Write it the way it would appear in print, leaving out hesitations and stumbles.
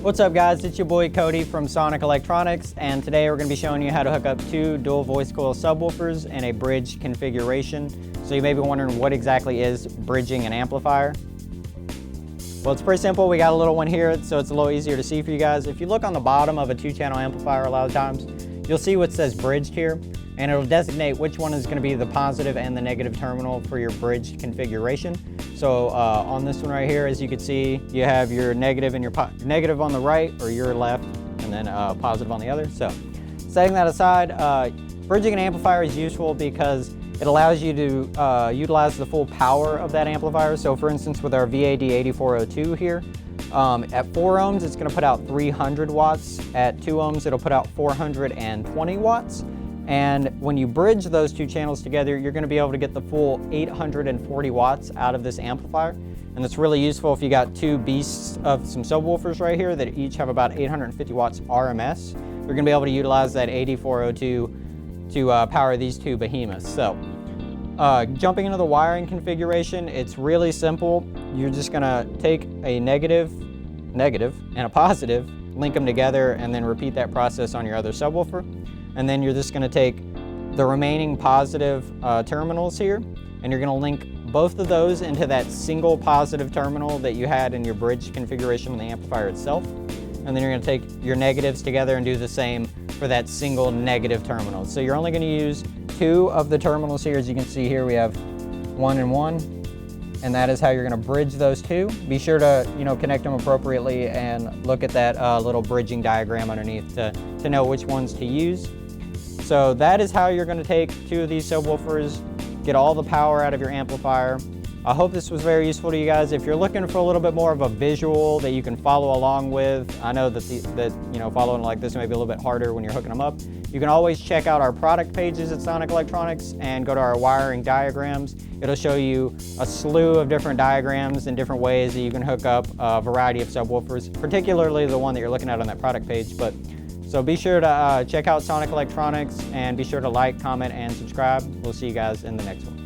What's up guys, it's your boy Cody from Sonic Electronics, and today we're going to be showing you how to hook up two dual voice coil subwoofers in a bridge configuration. So you may be wondering what exactly is bridging an amplifier. Well, it's pretty simple. We got a little one here, so it's a little easier to see for you guys. If you look on the bottom of a 2-channel amplifier a lot of times, you'll see what says bridged here, and it'll designate which one is going to be the positive and the negative terminal for your bridge configuration. So on this one right here, as you can see, you have your negative and your negative on the right or your left, and then positive on the other. So setting that aside, bridging an amplifier is useful because it allows you to utilize the full power of that amplifier. So for instance, with our VAD8402 here, at 4 ohms, it's going to put out 300 watts. At 2 ohms, it'll put out 420 watts. And when you bridge those two channels together, you're going to be able to get the full 840 watts out of this amplifier. And that's really useful if you got two beasts of some subwoofers right here that each have about 850 watts RMS. You're going to be able to utilize that 8402 to power these two behemoths. So jumping into the wiring configuration, it's really simple. You're just going to take a negative, and a positive, link them together, and then repeat that process on your other subwoofer. And then you're just going to take the remaining positive terminals here, and you're going to link both of those into that single positive terminal that you had in your bridge configuration on the amplifier itself. And then you're going to take your negatives together and do the same for that single negative terminal. So you're only going to use 2 of the terminals here. As you can see here, we have 1 and 1, and that is how you're going to bridge those two. Be sure to connect them appropriately and look at that little bridging diagram underneath to know which ones to use. So that is how you're going to take 2 of these subwoofers, get all the power out of your amplifier. I hope this was very useful to you guys. If you're looking for a little bit more of a visual that you can follow along with, I know that following like this may be a little bit harder when you're hooking them up. You can always check out our product pages at Sonic Electronics and go to our wiring diagrams. It'll show you a slew of different diagrams and different ways that you can hook up a variety of subwoofers, particularly the one that you're looking at on that product page. So be sure to check out Sonic Electronics and be sure to like, comment, and subscribe. We'll see you guys in the next one.